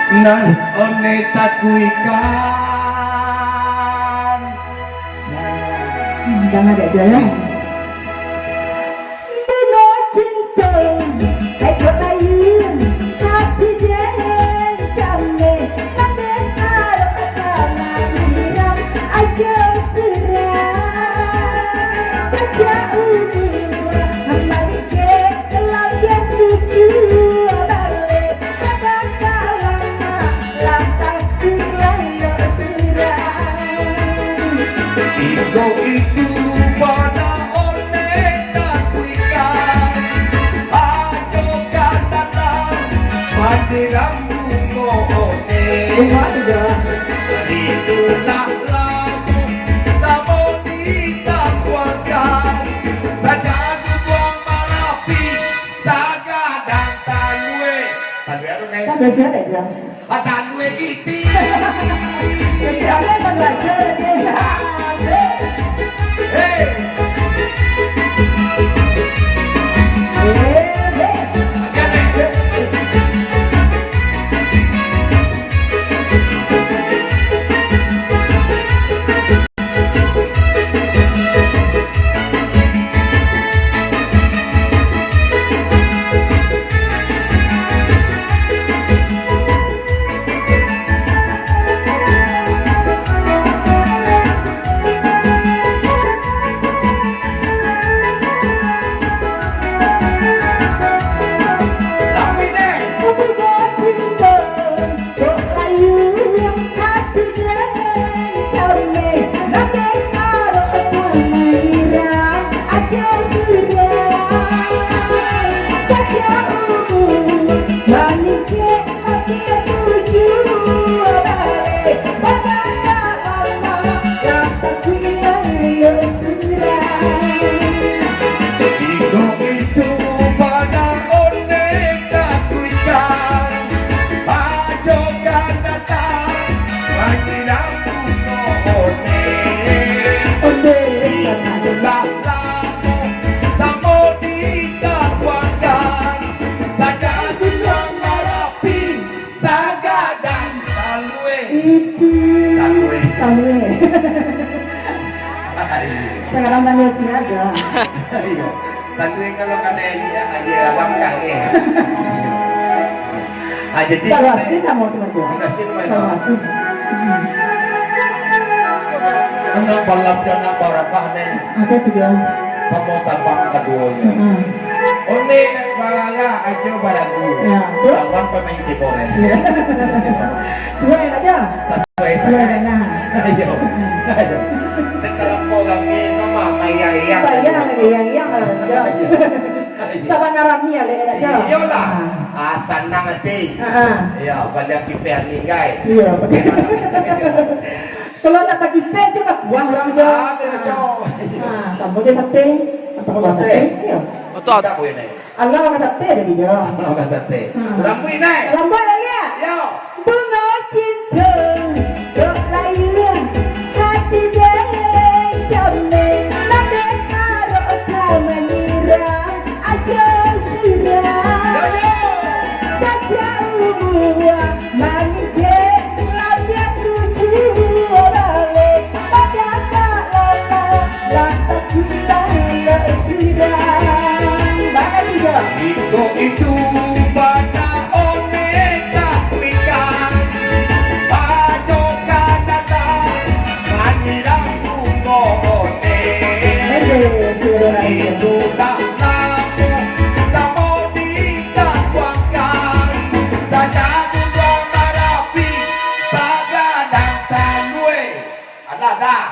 Nan one takuikan jangan ada jalan Bino cinta Eko ayun Hati jeng Jame Nande harap Kaman hiram Aja surah Saja udur Hamalike Kelabia lucu Balik Pada kalama Lantak Kuraya surah Iko itu pada one takuikan Ajo katakan Pandiramu ngoone Rumah juga Itulah lagu Sabonita kuangkan Saja tubuang malapi Saga dan tanwe Tanwe apa nih? Kan biasa ada bilang Tanwe iti Jadi apa yang belajar Hei Sekarang tanya sini aja. Tanwe kalau kada aja alam kange. Jadi Evaluasi kamu tuh aja. Evaluasi. Ano balap dyan na barakah ne Ada juga. Samo tabang kaduonya One balala ajo balagu Ya. Lawan pemain keyboard Sesuai aja. Sesuai Sesuai dengan. Ayo Ayo Kalau po kami nama mayayang Bayang yang aja. Sama ngarami ya lek aja. Iya lah Asan na ngeti Iya balik kipihan ningay Iya. Kalau tak pakai pe coba buang orang aja. Nah, kamu dia sate. Apa kau sate? Iya. Betul tak boleh naik Allah makan sate dari dia. Makan sate Lampu naik Lambat lagi ya. Yo Bunga cinta dok layu hati jeng jame nade karo kamanira aja surah saja ubua manike labia tuju olale pada kalama lantak hilang surah mana juga itu pada omega pikan Ajo kadata manirang kumote Itu tak laku Samo ditakuangkan Saja tubuang marapi Saga dan tanwe Alah dah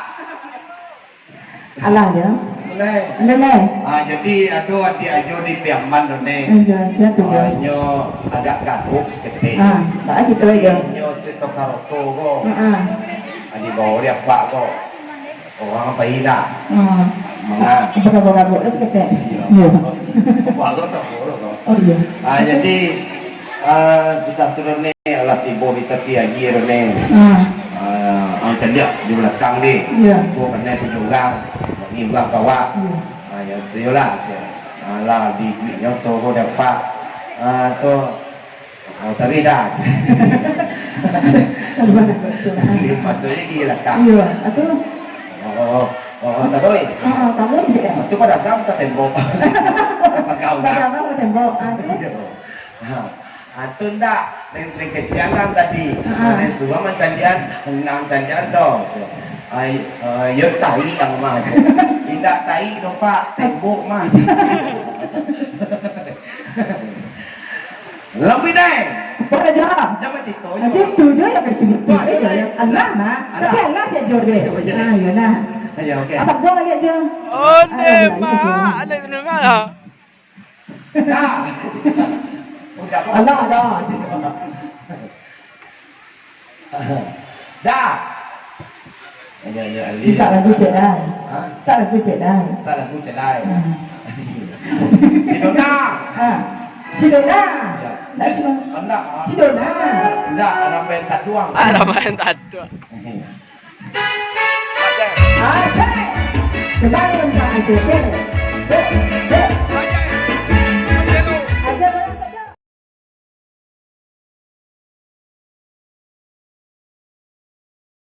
Allah ya. Boleh Boleh. Jadi aduh adik ajo di Piaman tu ni Saya tu ya. Nyo agak gaguk seketik Tak situ aja. Nyo seto karoto ko Adi bawa dia pak ko Orang apa ina Mga Apa kabar dah sekejap. Ya. Bagus apa ko Oh iya. Jadi sudah turun ni Alah tibo di tepi agir ni macam dia di belakang ni. Ya. Gua kena 7 orang. Ni orang bawa. Ya tu lah. Lah di nyoto gua dapat tu tadi dah. Ni maksudnya gila kan. Iya, itu. Tadoy. Kamu je. Itu pada kamu ke tembok. Kau Pada kamu tembok. Antun dah leng kejangan tadi. Dan semua mencandian, mencandian dong. Ya tai yang mah. Tidak tai dong Pak, tembok mah. Lebih deh. Pada jam. Jangan itu. Nanti tu je yang kecil-kecil je. Allah nah. Tapi Allah dia jauh deh. Ya nah. Ya okey. Asap gua lagi aja. Oh, ne, Pak. Ada dengar lah. Dah. Udah kau. Allah ada. Dah. Ya Ali. Tak lagu cek dah. Tak lagu cek dah. Tak lagu celai. Si Dona. Si Dona. Nak si Dona. Anak. Si Dona. Enggak, ada pentas doang. Ada main tadu. Cek. Kita akan cek.